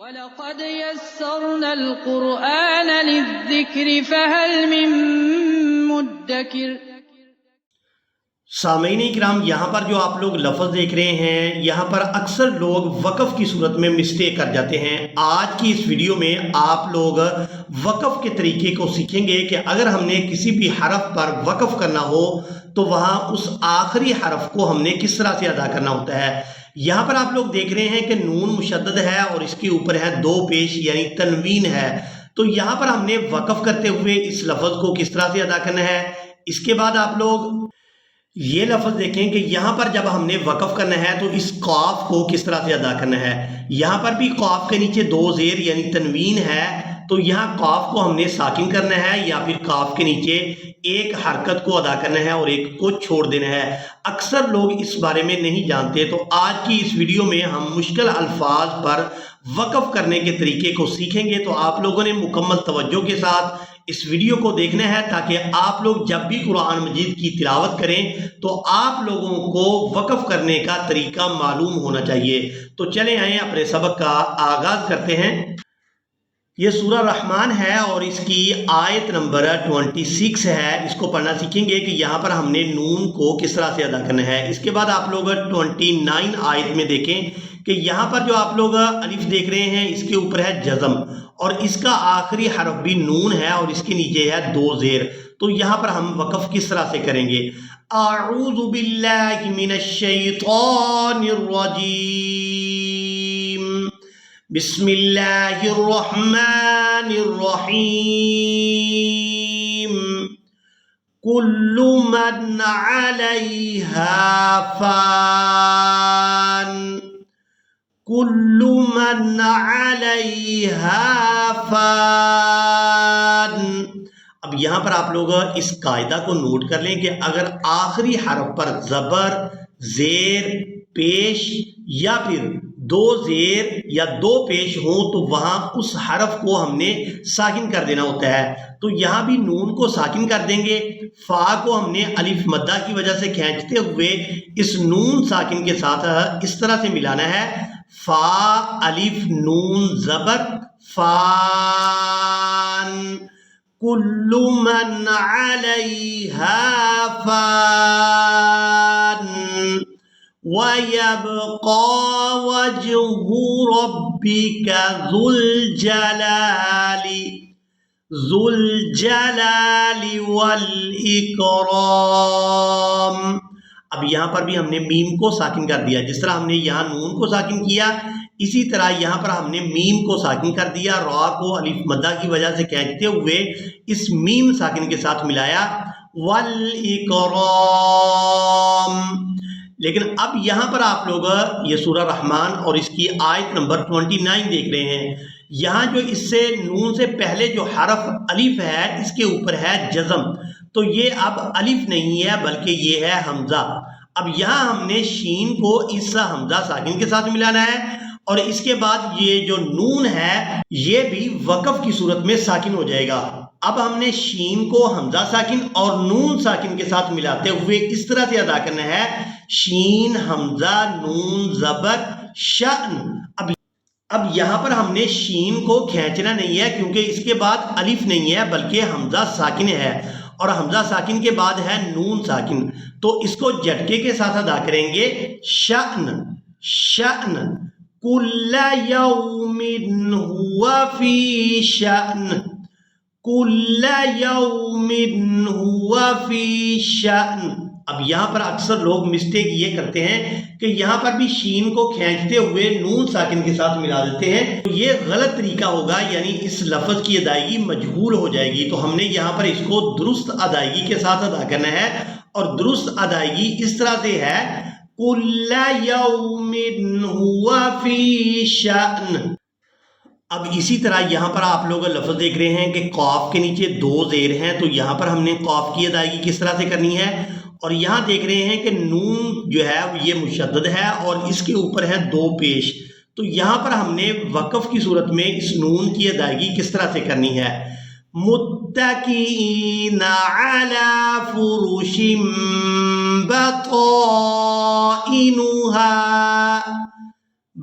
وَلَقَدْ يَسَّرْنَا الْقُرْآنَ لِلذِّكْرِ فَهَلْ مِن مُّدَّكِرٍ۔ سامعین کرام، یہاں پر جو آپ لوگ لفظ دیکھ رہے ہیں، یہاں پر اکثر لوگ وقف کی صورت میں مسٹیک کر جاتے ہیں۔ آج کی اس ویڈیو میں آپ لوگ وقف کے طریقے کو سیکھیں گے کہ اگر ہم نے کسی بھی حرف پر وقف کرنا ہو تو وہاں اس آخری حرف کو ہم نے کس طرح سے ادا کرنا ہوتا ہے۔ یہاں پر آپ لوگ دیکھ رہے ہیں کہ نون مشدد ہے اور اس کے اوپر ہے دو پیش یعنی تنوین ہے، تو یہاں پر ہم نے وقف کرتے ہوئے اس لفظ کو کس طرح سے ادا کرنا ہے۔ اس کے بعد آپ لوگ یہ لفظ دیکھیں کہ یہاں پر جب ہم نے وقف کرنا ہے تو اس قاف کو کس طرح سے ادا کرنا ہے۔ یہاں پر بھی قاف کے نیچے دو زیر یعنی تنوین ہے، تو یہاں قاف کو ہم نے ساکن کرنا ہے یا پھر قاف کے نیچے ایک حرکت کو ادا کرنا ہے اور ایک کو چھوڑ دینا ہے۔ اکثر لوگ اس بارے میں نہیں جانتے، تو آج کی اس ویڈیو میں ہم مشکل الفاظ پر وقف کرنے کے طریقے کو سیکھیں گے، تو آپ لوگوں نے مکمل توجہ کے ساتھ اس ویڈیو کو دیکھنا ہے تاکہ آپ لوگ جب بھی قرآن مجید کی تلاوت کریں تو آپ لوگوں کو وقف کرنے کا طریقہ معلوم ہونا چاہیے۔ تو چلیں آئیں اپنے سبق کا آغاز کرتے ہیں۔ یہ سورہ رحمان ہے اور اس کی آیت نمبر 26 ہے۔ اس کو پڑھنا سیکھیں گے کہ یہاں پر ہم نے نون کو کس طرح سے ادا کرنا ہے۔ اس کے بعد آپ لوگ 29 آیت میں دیکھیں کہ یہاں پر جو آپ لوگ الف دیکھ رہے ہیں اس کے اوپر ہے جزم اور اس کا آخری حرف بھی نون ہے اور اس کے نیچے ہے دو زیر، تو یہاں پر ہم وقف کس طرح سے کریں گے۔ اعوذ باللہ من الشیطان الرجیم، بسم اللہ الرحمن الرحیم، کل من علیہا فان، کل من علیہا فان۔ اب یہاں پر آپ لوگ اس قاعدہ کو نوٹ کر لیں کہ اگر آخری حرف پر زبر، زیر، پیش یا پھر دو زیر یا دو پیش ہوں تو وہاں اس حرف کو ہم نے ساکن کر دینا ہوتا ہے۔ تو یہاں بھی نون کو ساکن کر دیں گے، فا کو ہم نے الف مدہ کی وجہ سے کھینچتے ہوئے اس نون ساکن کے ساتھ اس طرح سے ملانا ہے، فا الف نون زبر فان، کل من علیہا فان، وَيَبْقَى وَجْهُ رَبِّكَ ذُو الْجَلَالِ وَالْإِكْرَامِ۔ اب یہاں پر بھی ہم نے میم کو ساکن کر دیا، جس طرح ہم نے یہاں نون کو ساکن کیا اسی طرح یہاں پر ہم نے میم کو ساکن کر دیا، را کو الف مدہ کی وجہ سے کھینچتے ہوئے اس میم ساکن کے ساتھ ملایا، وَالْإِكْرَامِ۔ لیکن اب یہاں پر آپ لوگ یہ سورہ رحمان اور اس کی آیت نمبر 29 دیکھ رہے ہیں، یہاں جو اس سے نون سے پہلے جو حرف الف ہے اس کے اوپر ہے جزم، تو یہ اب الف نہیں ہے بلکہ یہ ہے حمزہ۔ اب یہاں ہم نے شین کو اس حمزہ ساکن کے ساتھ ملانا ہے اور اس کے بعد یہ جو نون ہے یہ بھی وقف کی صورت میں ساکن ہو جائے گا۔ اب ہم نے شین کو حمزہ ساکن اور نون ساکن کے ساتھ ملاتے ہوئے اس طرح سے ادا کرنا ہے، شین حمزہ نون زبر شأن۔ اب یہاں پر ہم نے شین کو کھینچنا نہیں ہے کیونکہ اس کے بعد الف نہیں ہے بلکہ حمزہ ساکن ہے اور حمزہ ساکن کے بعد ہے نون ساکن، تو اس کو جھٹکے کے ساتھ ادا کریں گے، شأن شأن، کل یوم ہوا فی شأن، کل یوم ہوا فی شأن۔ اب یہاں پر اکثر لوگ مسٹیک یہ کرتے ہیں کہ یہاں پر بھی شین کو کھینچتے ہوئے نون ساکن کے ساتھ ملا دیتے ہیں، تو یہ غلط طریقہ ہوگا، یعنی اس لفظ کی ادائیگی مجہول ہو جائے گی۔ تو ہم نے یہاں پر اس کو درست ادائیگی کے ساتھ ادا کرنا ہے اور درست ادائیگی اس طرح سے ہے، کل یوم ہوا فی شأن۔ اب اسی طرح یہاں پر آپ لوگ لفظ دیکھ رہے ہیں کہ قاف کے نیچے دو زیر ہیں، تو یہاں پر ہم نے قاف کی ادائیگی کس طرح سے کرنی ہے، اور یہاں دیکھ رہے ہیں کہ نون جو ہے یہ مشدد ہے اور اس کے اوپر ہے دو پیش، تو یہاں پر ہم نے وقف کی صورت میں اس نون کی ادائیگی کس طرح سے کرنی ہے، متکئین علی فرش بطائنها